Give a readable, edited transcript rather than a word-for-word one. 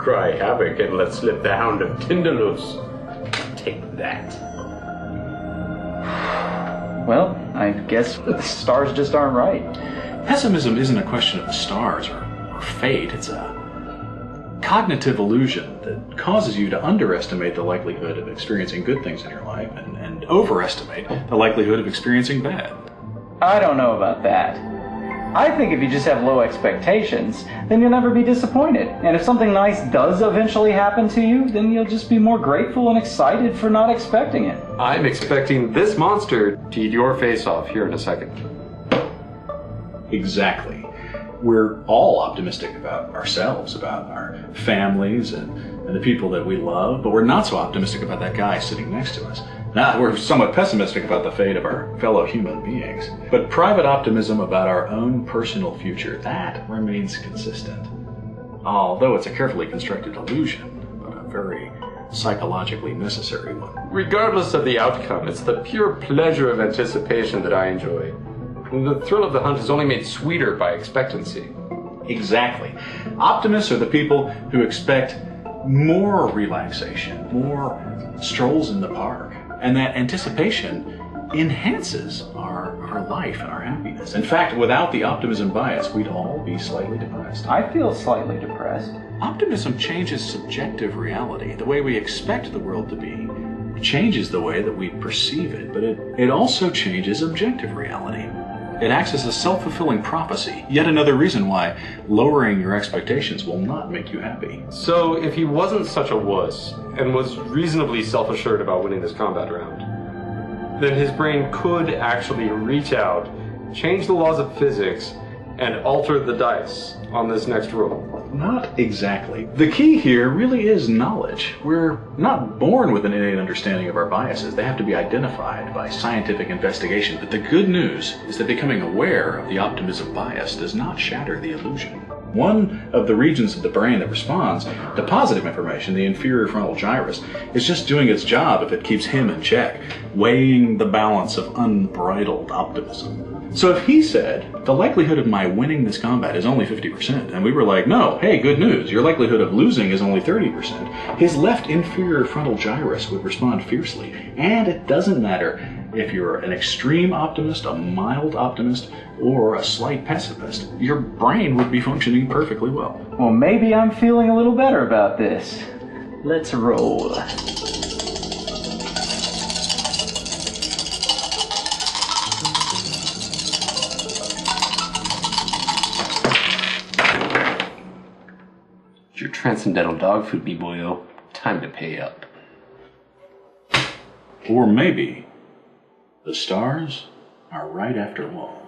cry havoc and let slip the Hound of Tindalus. Take that. Well, I guess the stars just aren't right. Pessimism isn't a question of the stars or fate. It's a cognitive illusion that causes you to underestimate the likelihood of experiencing good things in your life and overestimate the likelihood of experiencing bad. I don't know about that. I think if you just have low expectations, then you'll never be disappointed. And if something nice does eventually happen to you, then you'll just be more grateful and excited for not expecting it. I'm expecting this monster to eat your face off here in a second. Exactly. We're all optimistic about ourselves, about our families and the people that we love, but we're not so optimistic about that guy sitting next to us. Now, we're somewhat pessimistic about the fate of our fellow human beings. But private optimism about our own personal future, that remains consistent. Although it's a carefully constructed illusion, but a very psychologically necessary one. Regardless of the outcome, it's the pure pleasure of anticipation that I enjoy. The thrill of the hunt is only made sweeter by expectancy. Exactly. Optimists are the people who expect more relaxation, more strolls in the park, and that anticipation enhances our life and our happiness. In fact, without the optimism bias, we'd all be slightly depressed. I feel slightly depressed. Optimism changes subjective reality. The way we expect the world to be changes the way that we perceive it, but it also changes objective reality. It acts as a self-fulfilling prophecy, yet another reason why lowering your expectations will not make you happy. So, if he wasn't such a wuss, and was reasonably self-assured about winning this combat round, then his brain could actually reach out, change the laws of physics, and alter the dice on this next roll. Not exactly. The key here really is knowledge. We're not born with an innate understanding of our biases. They have to be identified by scientific investigation. But the good news is that becoming aware of the optimism bias does not shatter the illusion. One of the regions of the brain that responds to positive information, the inferior frontal gyrus, is just doing its job if it keeps him in check, weighing the balance of unbridled optimism. So if he said, the likelihood of my winning this combat is only 50%, and we were like, no, hey, good news, your likelihood of losing is only 30%, his left inferior frontal gyrus would respond fiercely. And it doesn't matter if you're an extreme optimist, a mild optimist, or a slight pessimist, your brain would be functioning perfectly well. Well, maybe I'm feeling a little better about this. Let's roll. Your transcendental dog food, B-boyo. Time to pay up. Or maybe the stars are right after all.